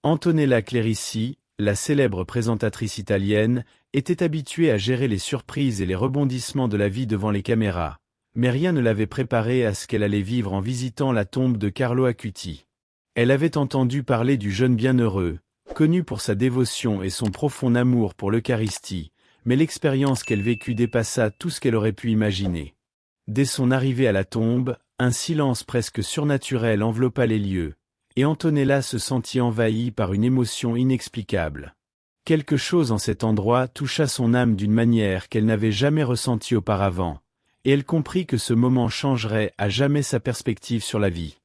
Antonella Clerici, la célèbre présentatrice italienne, était habituée à gérer les surprises et les rebondissements de la vie devant les caméras, mais rien ne l'avait préparée à ce qu'elle allait vivre en visitant la tombe de Carlo Acuti. Elle avait entendu parler du jeune bienheureux, connu pour sa dévotion et son profond amour pour l'Eucharistie, mais l'expérience qu'elle vécut dépassa tout ce qu'elle aurait pu imaginer. Dès son arrivée à la tombe, un silence presque surnaturel enveloppa les lieux, et Antonella se sentit envahie par une émotion inexplicable. Quelque chose en cet endroit toucha son âme d'une manière qu'elle n'avait jamais ressentie auparavant, et elle comprit que ce moment changerait à jamais sa perspective sur la vie.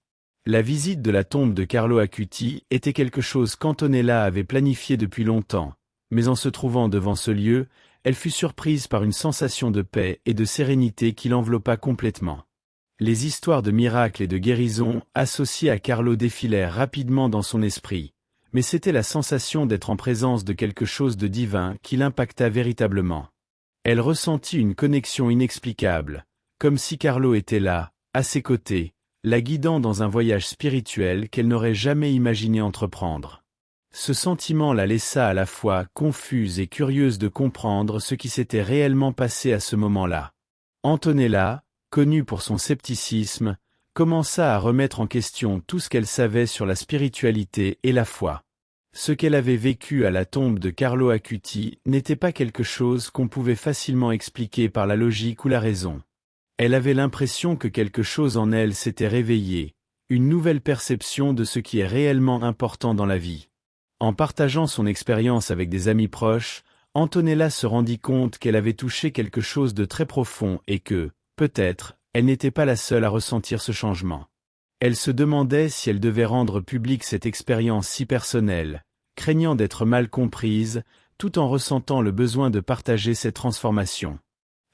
La visite de la tombe de Carlo Acuti était quelque chose qu'Antonella avait planifié depuis longtemps, mais en se trouvant devant ce lieu, elle fut surprise par une sensation de paix et de sérénité qui l'enveloppa complètement. Les histoires de miracles et de guérison associées à Carlo défilèrent rapidement dans son esprit, mais c'était la sensation d'être en présence de quelque chose de divin qui l'impacta véritablement. Elle ressentit une connexion inexplicable, comme si Carlo était là, à ses côtés, la guidant dans un voyage spirituel qu'elle n'aurait jamais imaginé entreprendre. Ce sentiment la laissa à la fois confuse et curieuse de comprendre ce qui s'était réellement passé à ce moment-là. Antonella, connue pour son scepticisme, commença à remettre en question tout ce qu'elle savait sur la spiritualité et la foi. Ce qu'elle avait vécu à la tombe de Carlo Acuti n'était pas quelque chose qu'on pouvait facilement expliquer par la logique ou la raison. Elle avait l'impression que quelque chose en elle s'était réveillé, une nouvelle perception de ce qui est réellement important dans la vie. En partageant son expérience avec des amis proches, Antonella se rendit compte qu'elle avait touché quelque chose de très profond et que, peut-être, elle n'était pas la seule à ressentir ce changement. Elle se demandait si elle devait rendre publique cette expérience si personnelle, craignant d'être mal comprise, tout en ressentant le besoin de partager cette transformation.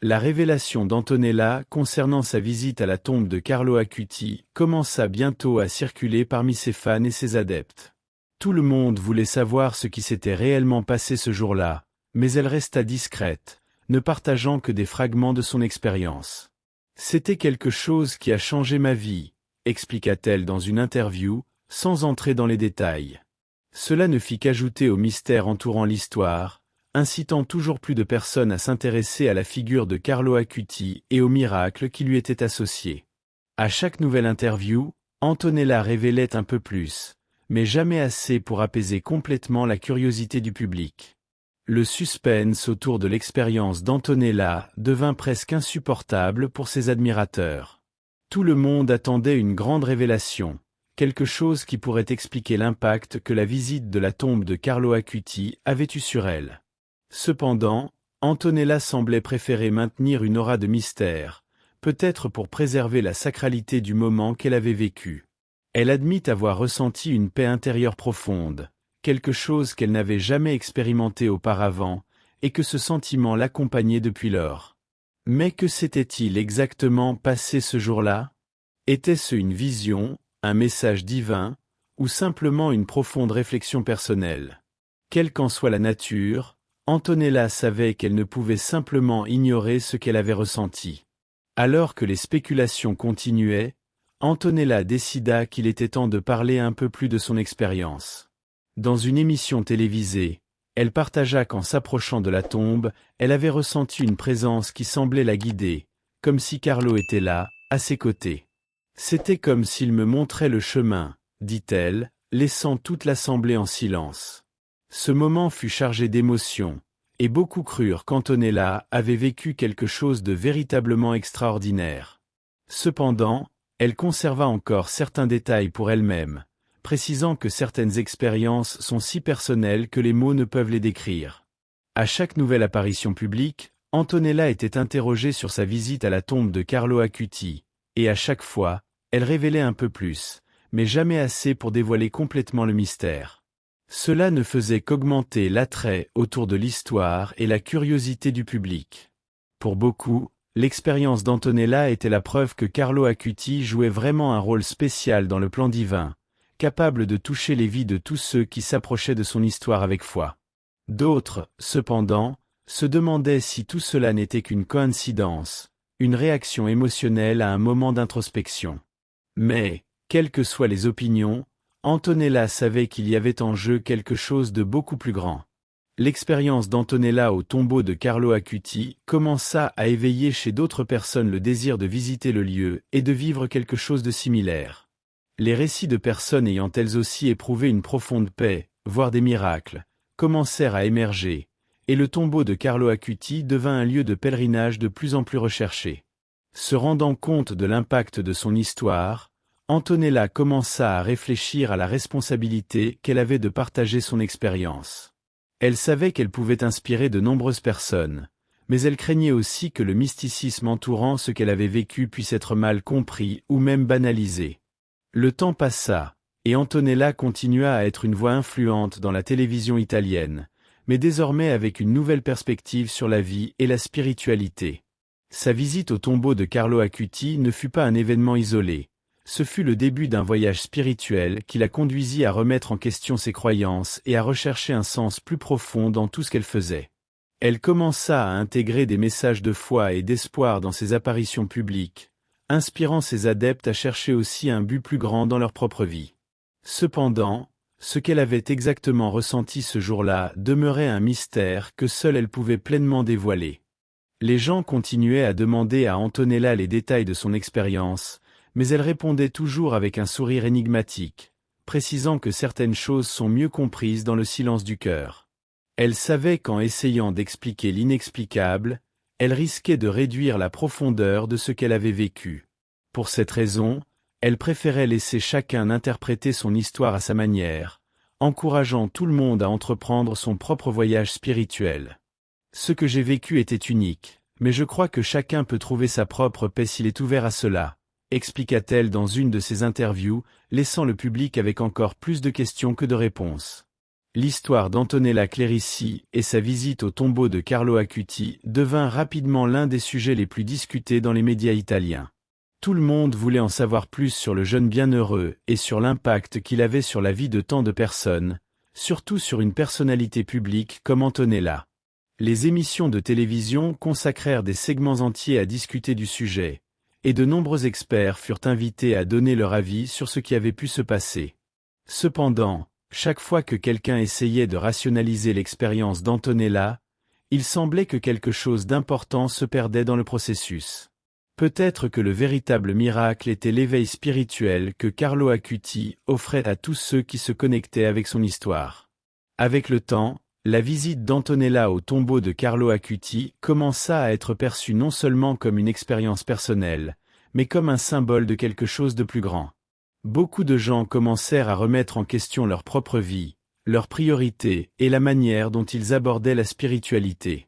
La révélation d'Antonella concernant sa visite à la tombe de Carlo Acuti commença bientôt à circuler parmi ses fans et ses adeptes. Tout le monde voulait savoir ce qui s'était réellement passé ce jour-là, mais elle resta discrète, ne partageant que des fragments de son expérience. « C'était quelque chose qui a changé ma vie », expliqua-t-elle dans une interview, sans entrer dans les détails. Cela ne fit qu'ajouter au mystère entourant l'histoire, incitant toujours plus de personnes à s'intéresser à la figure de Carlo Acuti et aux miracles qui lui étaient associés. À chaque nouvelle interview, Antonella révélait un peu plus, mais jamais assez pour apaiser complètement la curiosité du public. Le suspense autour de l'expérience d'Antonella devint presque insupportable pour ses admirateurs. Tout le monde attendait une grande révélation, quelque chose qui pourrait expliquer l'impact que la visite de la tombe de Carlo Acuti avait eu sur elle. Cependant, Antonella semblait préférer maintenir une aura de mystère, peut-être pour préserver la sacralité du moment qu'elle avait vécu. Elle admit avoir ressenti une paix intérieure profonde, quelque chose qu'elle n'avait jamais expérimenté auparavant, et que ce sentiment l'accompagnait depuis lors. Mais que s'était-il exactement passé ce jour-là? Était-ce une vision, un message divin, ou simplement une profonde réflexion personnelle? Quelle qu'en soit la nature, Antonella savait qu'elle ne pouvait simplement ignorer ce qu'elle avait ressenti. Alors que les spéculations continuaient, Antonella décida qu'il était temps de parler un peu plus de son expérience. Dans une émission télévisée, elle partagea qu'en s'approchant de la tombe, elle avait ressenti une présence qui semblait la guider, comme si Carlo était là, à ses côtés. « C'était comme s'il me montrait le chemin », dit-elle, laissant toute l'assemblée en silence. Ce moment fut chargé d'émotions, et beaucoup crurent qu'Antonella avait vécu quelque chose de véritablement extraordinaire. Cependant, elle conserva encore certains détails pour elle-même, précisant que certaines expériences sont si personnelles que les mots ne peuvent les décrire. À chaque nouvelle apparition publique, Antonella était interrogée sur sa visite à la tombe de Carlo Acuti, et à chaque fois, elle révélait un peu plus, mais jamais assez pour dévoiler complètement le mystère. Cela ne faisait qu'augmenter l'attrait autour de l'histoire et la curiosité du public. Pour beaucoup, l'expérience d'Antonella était la preuve que Carlo Acuti jouait vraiment un rôle spécial dans le plan divin, capable de toucher les vies de tous ceux qui s'approchaient de son histoire avec foi. D'autres, cependant, se demandaient si tout cela n'était qu'une coïncidence, une réaction émotionnelle à un moment d'introspection. Mais, quelles que soient les opinions, Antonella savait qu'il y avait en jeu quelque chose de beaucoup plus grand. L'expérience d'Antonella au tombeau de Carlo Acuti commença à éveiller chez d'autres personnes le désir de visiter le lieu et de vivre quelque chose de similaire. Les récits de personnes ayant elles aussi éprouvé une profonde paix, voire des miracles, commencèrent à émerger, et le tombeau de Carlo Acuti devint un lieu de pèlerinage de plus en plus recherché. Se rendant compte de l'impact de son histoire, Antonella commença à réfléchir à la responsabilité qu'elle avait de partager son expérience. Elle savait qu'elle pouvait inspirer de nombreuses personnes, mais elle craignait aussi que le mysticisme entourant ce qu'elle avait vécu puisse être mal compris ou même banalisé. Le temps passa, et Antonella continua à être une voix influente dans la télévision italienne, mais désormais avec une nouvelle perspective sur la vie et la spiritualité. Sa visite au tombeau de Carlo Acuti ne fut pas un événement isolé, ce fut le début d'un voyage spirituel qui la conduisit à remettre en question ses croyances et à rechercher un sens plus profond dans tout ce qu'elle faisait. Elle commença à intégrer des messages de foi et d'espoir dans ses apparitions publiques, inspirant ses adeptes à chercher aussi un but plus grand dans leur propre vie. Cependant, ce qu'elle avait exactement ressenti ce jour-là demeurait un mystère que seule elle pouvait pleinement dévoiler. Les gens continuaient à demander à Antonella les détails de son expérience, mais elle répondait toujours avec un sourire énigmatique, précisant que certaines choses sont mieux comprises dans le silence du cœur. Elle savait qu'en essayant d'expliquer l'inexplicable, elle risquait de réduire la profondeur de ce qu'elle avait vécu. Pour cette raison, elle préférait laisser chacun interpréter son histoire à sa manière, encourageant tout le monde à entreprendre son propre voyage spirituel. Ce que j'ai vécu était unique, mais je crois que chacun peut trouver sa propre paix s'il est ouvert à cela, expliqua-t-elle dans une de ses interviews, laissant le public avec encore plus de questions que de réponses. L'histoire d'Antonella Clerici et sa visite au tombeau de Carlo Acuti devint rapidement l'un des sujets les plus discutés dans les médias italiens. Tout le monde voulait en savoir plus sur le jeune bienheureux et sur l'impact qu'il avait sur la vie de tant de personnes, surtout sur une personnalité publique comme Antonella. Les émissions de télévision consacrèrent des segments entiers à discuter du sujet, et de nombreux experts furent invités à donner leur avis sur ce qui avait pu se passer. Cependant, chaque fois que quelqu'un essayait de rationaliser l'expérience d'Antonella, il semblait que quelque chose d'important se perdait dans le processus. Peut-être que le véritable miracle était l'éveil spirituel que Carlo Acuti offrait à tous ceux qui se connectaient avec son histoire. Avec le temps, la visite d'Antonella au tombeau de Carlo Acuti commença à être perçue non seulement comme une expérience personnelle, mais comme un symbole de quelque chose de plus grand. Beaucoup de gens commencèrent à remettre en question leur propre vie, leurs priorités et la manière dont ils abordaient la spiritualité.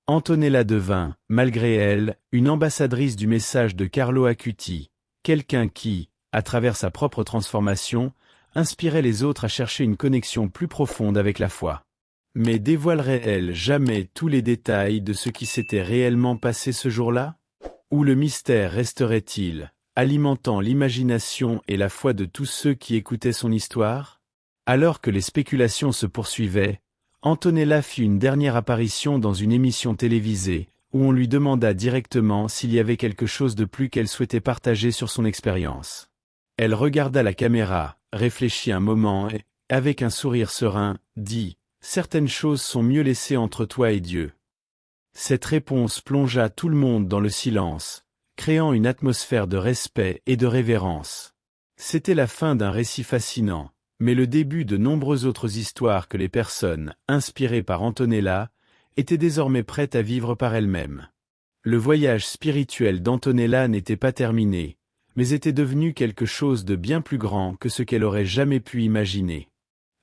Antonella devint, malgré elle, une ambassadrice du message de Carlo Acuti, quelqu'un qui, à travers sa propre transformation, inspirait les autres à chercher une connexion plus profonde avec la foi. Mais dévoilerait-elle jamais tous les détails de ce qui s'était réellement passé ce jour-là? Ou le mystère resterait-il, alimentant l'imagination et la foi de tous ceux qui écoutaient son histoire? Alors que les spéculations se poursuivaient, Antonella fit une dernière apparition dans une émission télévisée, où on lui demanda directement s'il y avait quelque chose de plus qu'elle souhaitait partager sur son expérience. Elle regarda la caméra, réfléchit un moment et, avec un sourire serein, dit « Certaines choses sont mieux laissées entre toi et Dieu ». Cette réponse plongea tout le monde dans le silence, créant une atmosphère de respect et de révérence. C'était la fin d'un récit fascinant, mais le début de nombreuses autres histoires que les personnes, inspirées par Antonella, étaient désormais prêtes à vivre par elles-mêmes. Le voyage spirituel d'Antonella n'était pas terminé, mais était devenu quelque chose de bien plus grand que ce qu'elle aurait jamais pu imaginer.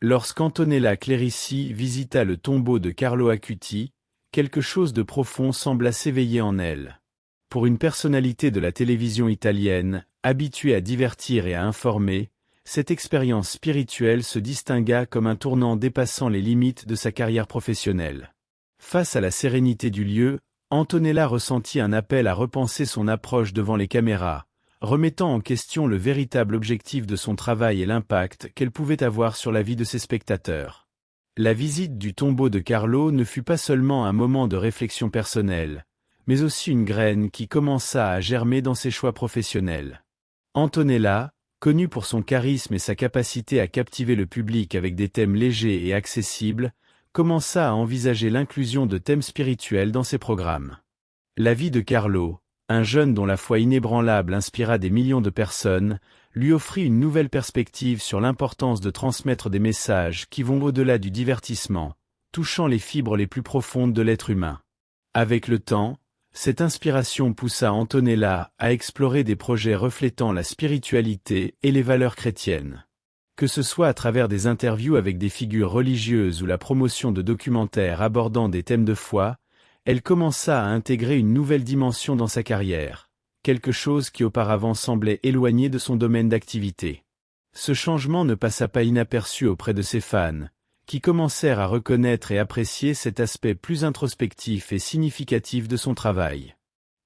Lorsqu'Antonella Clerici visita le tombeau de Carlo Acuti, quelque chose de profond sembla s'éveiller en elle. Pour une personnalité de la télévision italienne, habituée à divertir et à informer, cette expérience spirituelle se distingua comme un tournant dépassant les limites de sa carrière professionnelle. Face à la sérénité du lieu, Antonella ressentit un appel à repenser son approche devant les caméras, remettant en question le véritable objectif de son travail et l'impact qu'elle pouvait avoir sur la vie de ses spectateurs. La visite du tombeau de Carlo ne fut pas seulement un moment de réflexion personnelle, mais aussi une graine qui commença à germer dans ses choix professionnels. Antonella, connu pour son charisme et sa capacité à captiver le public avec des thèmes légers et accessibles, commença à envisager l'inclusion de thèmes spirituels dans ses programmes. La vie de Carlo, un jeune dont la foi inébranlable inspira des millions de personnes, lui offrit une nouvelle perspective sur l'importance de transmettre des messages qui vont au-delà du divertissement, touchant les fibres les plus profondes de l'être humain. Avec le temps, cette inspiration poussa Antonella à explorer des projets reflétant la spiritualité et les valeurs chrétiennes. Que ce soit à travers des interviews avec des figures religieuses ou la promotion de documentaires abordant des thèmes de foi, elle commença à intégrer une nouvelle dimension dans sa carrière, quelque chose qui auparavant semblait éloigné de son domaine d'activité. Ce changement ne passa pas inaperçu auprès de ses fans, qui commencèrent à reconnaître et apprécier cet aspect plus introspectif et significatif de son travail.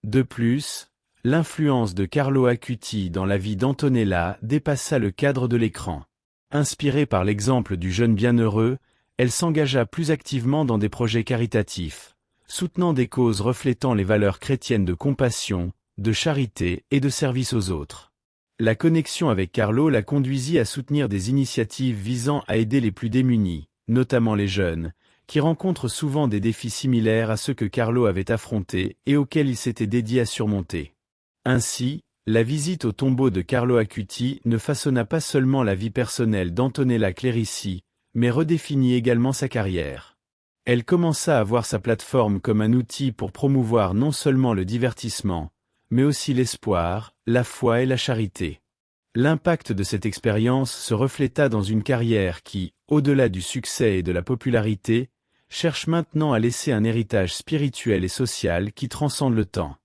De plus, l'influence de Carlo Acuti dans la vie d'Antonella dépassa le cadre de l'écran. Inspirée par l'exemple du jeune bienheureux, elle s'engagea plus activement dans des projets caritatifs, soutenant des causes reflétant les valeurs chrétiennes de compassion, de charité et de service aux autres. La connexion avec Carlo la conduisit à soutenir des initiatives visant à aider les plus démunis, notamment les jeunes, qui rencontrent souvent des défis similaires à ceux que Carlo avait affrontés et auxquels il s'était dédié à surmonter. Ainsi, la visite au tombeau de Carlo Acuti ne façonna pas seulement la vie personnelle d'Antonella Clerici, mais redéfinit également sa carrière. Elle commença à voir sa plateforme comme un outil pour promouvoir non seulement le divertissement, mais aussi l'espoir, la foi et la charité. L'impact de cette expérience se refléta dans une carrière qui, au-delà du succès et de la popularité, cherche maintenant à laisser un héritage spirituel et social qui transcende le temps.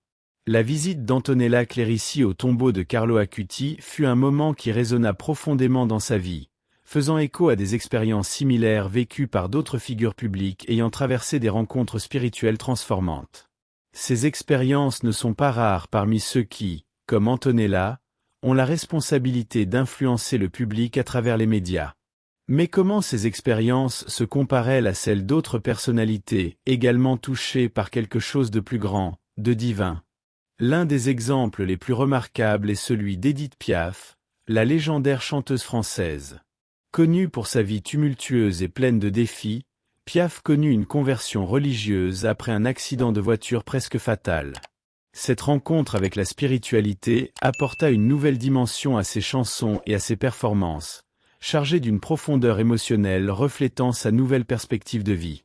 La visite d'Antonella Clerici au tombeau de Carlo Acuti fut un moment qui résonna profondément dans sa vie, faisant écho à des expériences similaires vécues par d'autres figures publiques ayant traversé des rencontres spirituelles transformantes. Ces expériences ne sont pas rares parmi ceux qui, comme Antonella, ont la responsabilité d'influencer le public à travers les médias. Mais comment ces expériences se comparent-elles à celles d'autres personnalités également touchées par quelque chose de plus grand, de divin? L'un des exemples les plus remarquables est celui d'Édith Piaf, la légendaire chanteuse française. Connue pour sa vie tumultueuse et pleine de défis, Piaf connut une conversion religieuse après un accident de voiture presque fatal. Cette rencontre avec la spiritualité apporta une nouvelle dimension à ses chansons et à ses performances, chargée d'une profondeur émotionnelle reflétant sa nouvelle perspective de vie.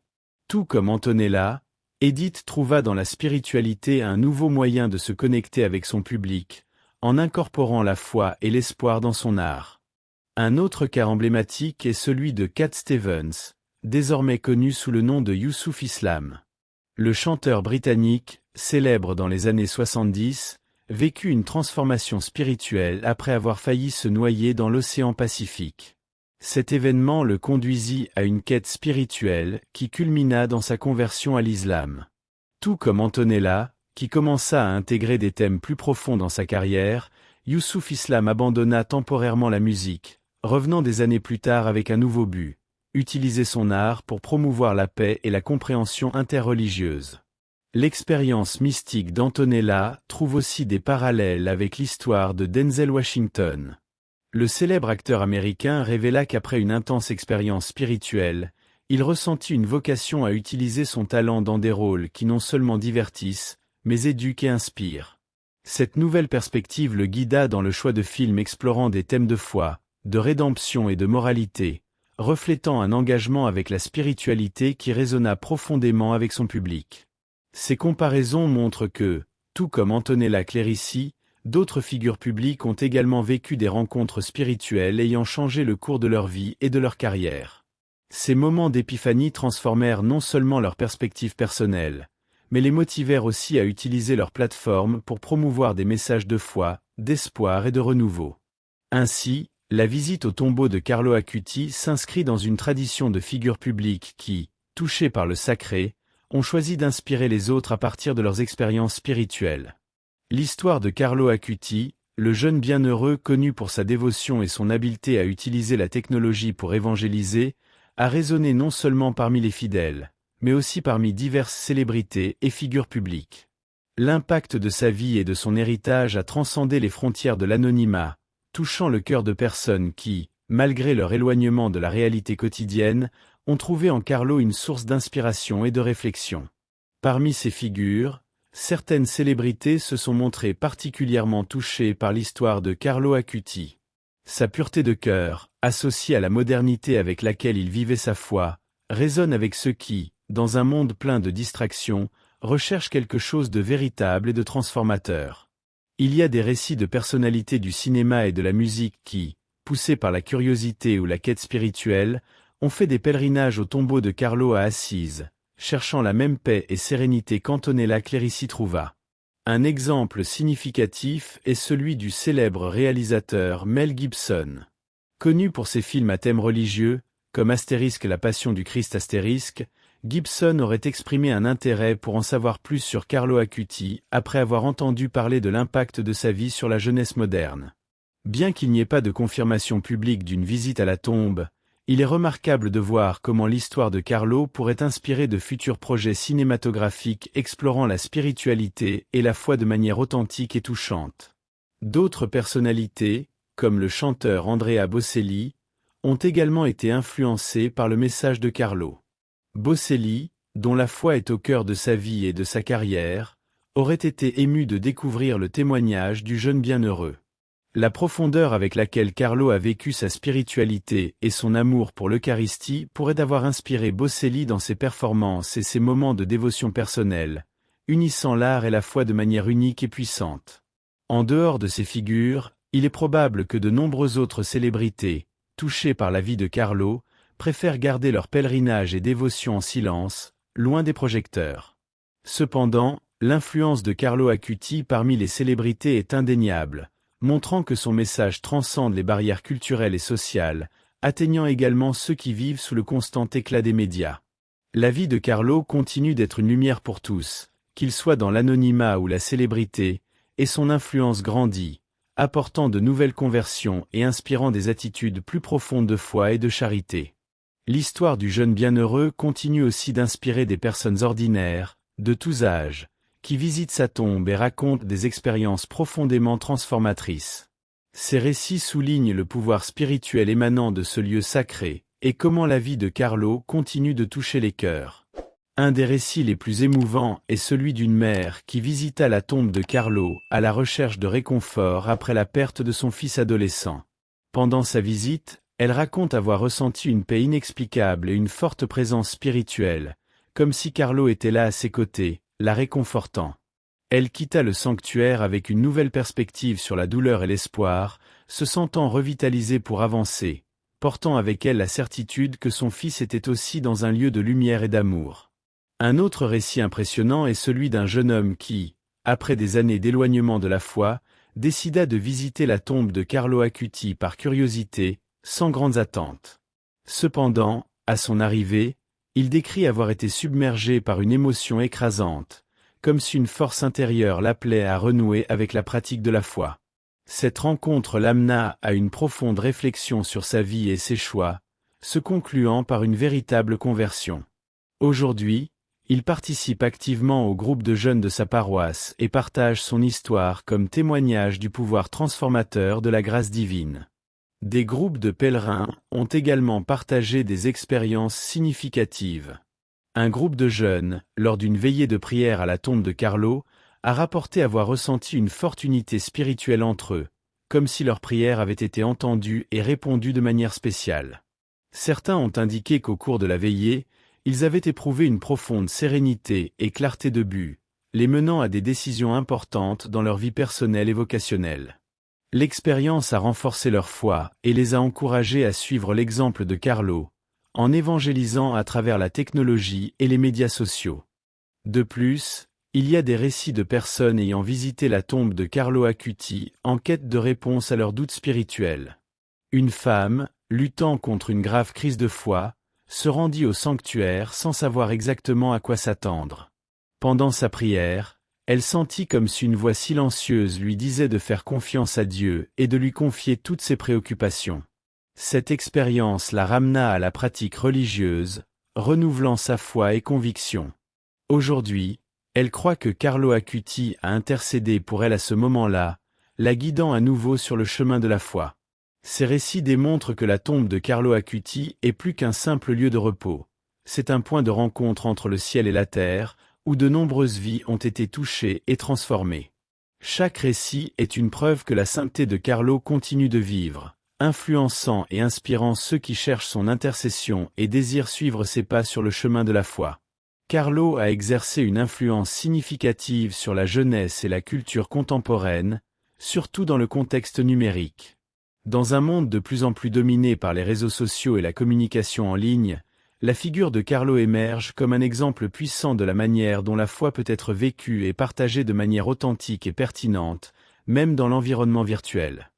Tout comme Antonella, Édith trouva dans la spiritualité un nouveau moyen de se connecter avec son public, en incorporant la foi et l'espoir dans son art. Un autre cas emblématique est celui de Cat Stevens, désormais connu sous le nom de Youssouf Islam. Le chanteur britannique, célèbre dans les années 70, vécut une transformation spirituelle après avoir failli se noyer dans l'océan Pacifique. Cet événement le conduisit à une quête spirituelle qui culmina dans sa conversion à l'islam. Tout comme Antonella, qui commença à intégrer des thèmes plus profonds dans sa carrière, Youssouf Islam abandonna temporairement la musique, revenant des années plus tard avec un nouveau but: utiliser son art pour promouvoir la paix et la compréhension interreligieuse. L'expérience mystique d'Antonella trouve aussi des parallèles avec l'histoire de Denzel Washington. Le célèbre acteur américain révéla qu'après une intense expérience spirituelle, il ressentit une vocation à utiliser son talent dans des rôles qui non seulement divertissent, mais éduquent et inspirent. Cette nouvelle perspective le guida dans le choix de films explorant des thèmes de foi, de rédemption et de moralité, reflétant un engagement avec la spiritualité qui résonna profondément avec son public. Ces comparaisons montrent que, tout comme Antonella Clerici, d'autres figures publiques ont également vécu des rencontres spirituelles ayant changé le cours de leur vie et de leur carrière. Ces moments d'épiphanie transformèrent non seulement leur perspective personnelle, mais les motivèrent aussi à utiliser leur plateforme pour promouvoir des messages de foi, d'espoir et de renouveau. Ainsi, la visite au tombeau de Carlo Acuti s'inscrit dans une tradition de figures publiques qui, touchées par le sacré, ont choisi d'inspirer les autres à partir de leurs expériences spirituelles. L'histoire de Carlo Acuti, le jeune bienheureux connu pour sa dévotion et son habileté à utiliser la technologie pour évangéliser, a résonné non seulement parmi les fidèles, mais aussi parmi diverses célébrités et figures publiques. L'impact de sa vie et de son héritage a transcendé les frontières de l'anonymat, touchant le cœur de personnes qui, malgré leur éloignement de la réalité quotidienne, ont trouvé en Carlo une source d'inspiration et de réflexion. Parmi ces figures, certaines célébrités se sont montrées particulièrement touchées par l'histoire de Carlo Acuti. Sa pureté de cœur, associée à la modernité avec laquelle il vivait sa foi, résonne avec ceux qui, dans un monde plein de distractions, recherchent quelque chose de véritable et de transformateur. Il y a des récits de personnalités du cinéma et de la musique qui, poussés par la curiosité ou la quête spirituelle, ont fait des pèlerinages au tombeau de Carlo à Assise, cherchant la même paix et sérénité qu'Antonella Clerici trouva. Un exemple significatif est celui du célèbre réalisateur Mel Gibson. Connu pour ses films à thème religieux, comme Astérisque la Passion du Christ Astérisque, Gibson aurait exprimé un intérêt pour en savoir plus sur Carlo Acuti après avoir entendu parler de l'impact de sa vie sur la jeunesse moderne. Bien qu'il n'y ait pas de confirmation publique d'une visite à la tombe, il est remarquable de voir comment l'histoire de Carlo pourrait inspirer de futurs projets cinématographiques explorant la spiritualité et la foi de manière authentique et touchante. D'autres personnalités, comme le chanteur Andrea Bocelli, ont également été influencées par le message de Carlo. Bocelli, dont la foi est au cœur de sa vie et de sa carrière, aurait été ému de découvrir le témoignage du jeune bienheureux. La profondeur avec laquelle Carlo a vécu sa spiritualité et son amour pour l'Eucharistie pourrait avoir inspiré Bocelli dans ses performances et ses moments de dévotion personnelle, unissant l'art et la foi de manière unique et puissante. En dehors de ces figures, il est probable que de nombreuses autres célébrités, touchées par la vie de Carlo, préfèrent garder leur pèlerinage et dévotion en silence, loin des projecteurs. Cependant, l'influence de Carlo Acuti parmi les célébrités est indéniable, montrant que son message transcende les barrières culturelles et sociales, atteignant également ceux qui vivent sous le constant éclat des médias. La vie de Carlo continue d'être une lumière pour tous, qu'il soit dans l'anonymat ou la célébrité, et son influence grandit, apportant de nouvelles conversions et inspirant des attitudes plus profondes de foi et de charité. L'histoire du jeune bienheureux continue aussi d'inspirer des personnes ordinaires, de tous âges, qui visitent sa tombe et racontent des expériences profondément transformatrices. Ces récits soulignent le pouvoir spirituel émanant de ce lieu sacré, et comment la vie de Carlo continue de toucher les cœurs. Un des récits les plus émouvants est celui d'une mère qui visita la tombe de Carlo à la recherche de réconfort après la perte de son fils adolescent. Pendant sa visite, elle raconte avoir ressenti une paix inexplicable et une forte présence spirituelle, comme si Carlo était là à ses côtés, la réconfortant. Elle quitta le sanctuaire avec une nouvelle perspective sur la douleur et l'espoir, se sentant revitalisée pour avancer, portant avec elle la certitude que son fils était aussi dans un lieu de lumière et d'amour. Un autre récit impressionnant est celui d'un jeune homme qui, après des années d'éloignement de la foi, décida de visiter la tombe de Carlo Acuti par curiosité, sans grandes attentes. Cependant, à son arrivée, il décrit avoir été submergé par une émotion écrasante, comme si une force intérieure l'appelait à renouer avec la pratique de la foi. Cette rencontre l'amena à une profonde réflexion sur sa vie et ses choix, se concluant par une véritable conversion. Aujourd'hui, il participe activement au groupe de jeunes de sa paroisse et partage son histoire comme témoignage du pouvoir transformateur de la grâce divine. Des groupes de pèlerins ont également partagé des expériences significatives. Un groupe de jeunes, lors d'une veillée de prière à la tombe de Carlo, a rapporté avoir ressenti une forte unité spirituelle entre eux, comme si leurs prières avaient été entendues et répondues de manière spéciale. Certains ont indiqué qu'au cours de la veillée, ils avaient éprouvé une profonde sérénité et clarté de but, les menant à des décisions importantes dans leur vie personnelle et vocationnelle. L'expérience a renforcé leur foi et les a encouragés à suivre l'exemple de Carlo, en évangélisant à travers la technologie et les médias sociaux. De plus, il y a des récits de personnes ayant visité la tombe de Carlo Acuti en quête de réponse à leurs doutes spirituels. Une femme, luttant contre une grave crise de foi, se rendit au sanctuaire sans savoir exactement à quoi s'attendre. Pendant sa prière, elle sentit comme si une voix silencieuse lui disait de faire confiance à Dieu et de lui confier toutes ses préoccupations. Cette expérience la ramena à la pratique religieuse, renouvelant sa foi et conviction. Aujourd'hui, elle croit que Carlo Acuti a intercédé pour elle à ce moment-là, la guidant à nouveau sur le chemin de la foi. Ces récits démontrent que la tombe de Carlo Acuti est plus qu'un simple lieu de repos. C'est un point de rencontre entre le ciel et la terre, où de nombreuses vies ont été touchées et transformées. Chaque récit est une preuve que la sainteté de Carlo continue de vivre, influençant et inspirant ceux qui cherchent son intercession et désirent suivre ses pas sur le chemin de la foi. Carlo a exercé une influence significative sur la jeunesse et la culture contemporaine, surtout dans le contexte numérique. Dans un monde de plus en plus dominé par les réseaux sociaux et la communication en ligne, la figure de Carlo émerge comme un exemple puissant de la manière dont la foi peut être vécue et partagée de manière authentique et pertinente, même dans l'environnement virtuel.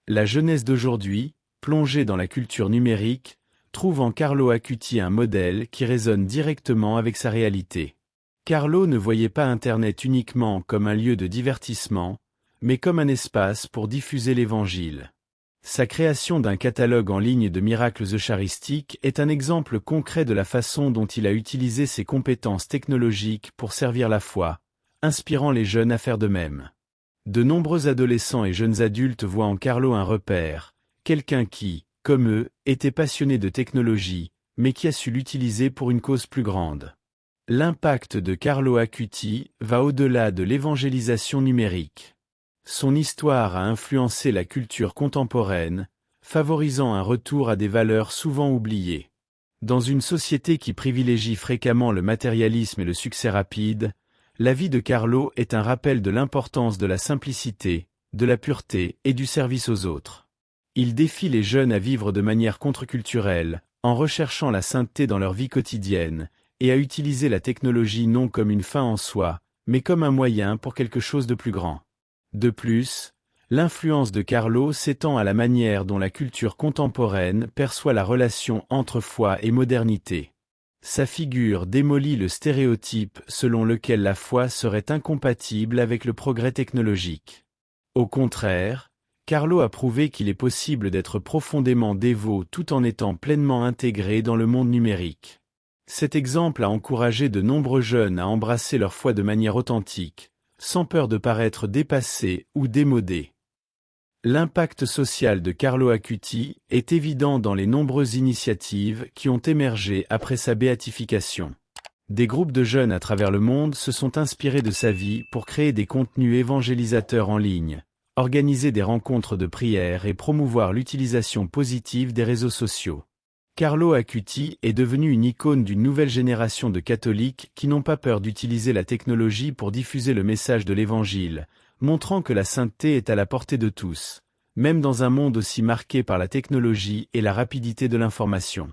La jeunesse d'aujourd'hui, plongée dans la culture numérique, trouve en Carlo Acuti un modèle qui résonne directement avec sa réalité. Carlo ne voyait pas Internet uniquement comme un lieu de divertissement, mais comme un espace pour diffuser l'Évangile. Sa création d'un catalogue en ligne de miracles eucharistiques est un exemple concret de la façon dont il a utilisé ses compétences technologiques pour servir la foi, inspirant les jeunes à faire de même. De nombreux adolescents et jeunes adultes voient en Carlo un repère, quelqu'un qui, comme eux, était passionné de technologie, mais qui a su l'utiliser pour une cause plus grande. L'impact de Carlo Acuti va au-delà de l'évangélisation numérique. Son histoire a influencé la culture contemporaine, favorisant un retour à des valeurs souvent oubliées. Dans une société qui privilégie fréquemment le matérialisme et le succès rapide, la vie de Carlo est un rappel de l'importance de la simplicité, de la pureté et du service aux autres. Il défie les jeunes à vivre de manière contre-culturelle, en recherchant la sainteté dans leur vie quotidienne, et à utiliser la technologie non comme une fin en soi, mais comme un moyen pour quelque chose de plus grand. De plus, l'influence de Carlo s'étend à la manière dont la culture contemporaine perçoit la relation entre foi et modernité. Sa figure démolit le stéréotype selon lequel la foi serait incompatible avec le progrès technologique. Au contraire, Carlo a prouvé qu'il est possible d'être profondément dévot tout en étant pleinement intégré dans le monde numérique. Cet exemple a encouragé de nombreux jeunes à embrasser leur foi de manière authentique, sans peur de paraître dépassés ou démodés. L'impact social de Carlo Acuti est évident dans les nombreuses initiatives qui ont émergé après sa béatification. Des groupes de jeunes à travers le monde se sont inspirés de sa vie pour créer des contenus évangélisateurs en ligne, organiser des rencontres de prière et promouvoir l'utilisation positive des réseaux sociaux. Carlo Acuti est devenu une icône d'une nouvelle génération de catholiques qui n'ont pas peur d'utiliser la technologie pour diffuser le message de l'Évangile, montrant que la sainteté est à la portée de tous, même dans un monde aussi marqué par la technologie et la rapidité de l'information.